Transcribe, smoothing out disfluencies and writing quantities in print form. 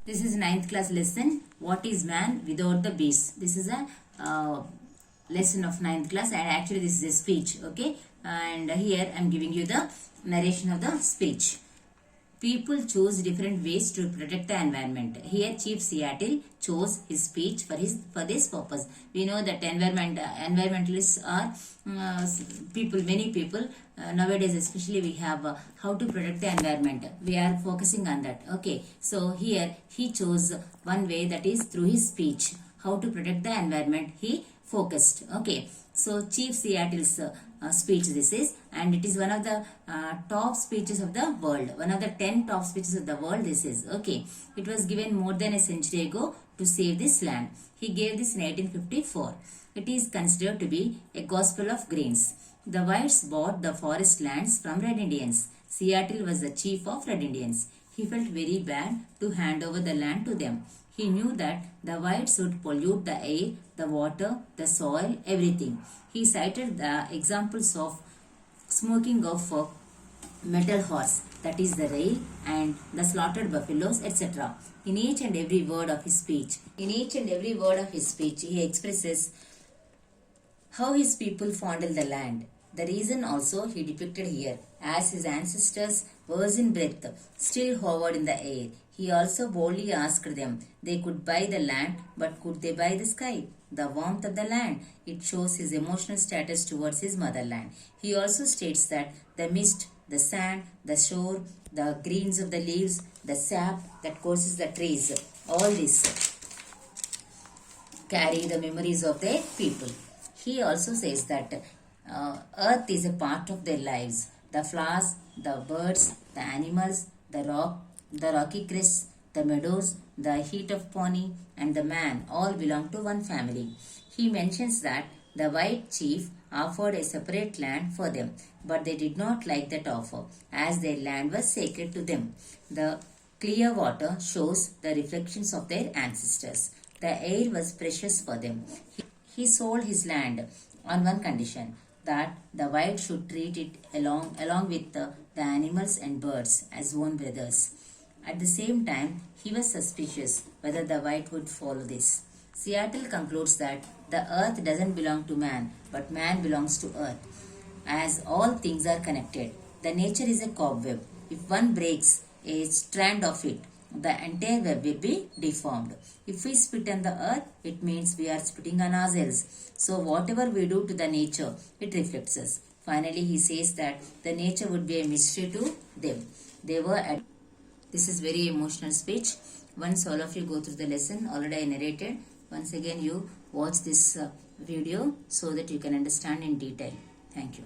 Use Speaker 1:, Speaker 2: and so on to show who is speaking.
Speaker 1: This is ninth class lesson. What is man without the beast? This is a lesson of ninth class, and actually this is a speech. Okay, and here I am giving you the narration of the speech. People choose different ways to protect the environment. Here, Chief Seattle chose his speech for this purpose. We know that environmentalists are many people nowadays. Especially, we have how to protect the environment. We are focusing on that. Okay, so here he chose one way, that is through his speech. How to protect the environment, he focused. Okay, so Chief Seattle's speech this is, and it is one of the top speeches of the world, one of the 10 top speeches of the world this is. Okay, it was given more than a century ago to save this land. He gave this in 1854. It is considered to be a gospel of grains. The whites bought the forest lands from Red Indians. Seattle was the chief of Red Indians. He felt very bad to hand over the land to them. He knew that the whites would pollute the air, the water, the soil, everything. He cited the examples of smoking of metal horse, that is the rail, and the slaughtered buffaloes, etc. In each and every word of his speech, he expresses how his people fondled the land. The reason also he depicted here, as his ancestors, worse in breath, still hovered in the air. He also boldly asked them, they could buy the land, but could they buy the sky? The warmth of the land. It shows his emotional status towards his motherland. He also states that the mist, the sand, the shore, the greens of the leaves, the sap that courses the trees, all this carry the memories of their people. He also says that earth is a part of their lives. The flowers, the birds, the animals, the rocky crests, the meadows, the heat of pony, and the man all belong to one family. He mentions that the white chief offered a separate land for them, but they did not like that offer, as their land was sacred to them. The clear water shows the reflections of their ancestors. The air was precious for them. He sold his land on one condition, that the white should treat it along with the animals and birds as own brothers. At the same time, he was suspicious whether the white would follow this. Seattle concludes that the earth doesn't belong to man, but man belongs to earth, as all things are connected. The nature is a cobweb. If one breaks a strand of it, the entire web will be deformed. If we spit on the earth, it means we are spitting on ourselves. So whatever we do to the nature, it reflects us. Finally, he says that the nature would be a mystery to them. This is very emotional speech. Once all of you go through the lesson, already I narrated. Once again you watch this video so that you can understand in detail. Thank you.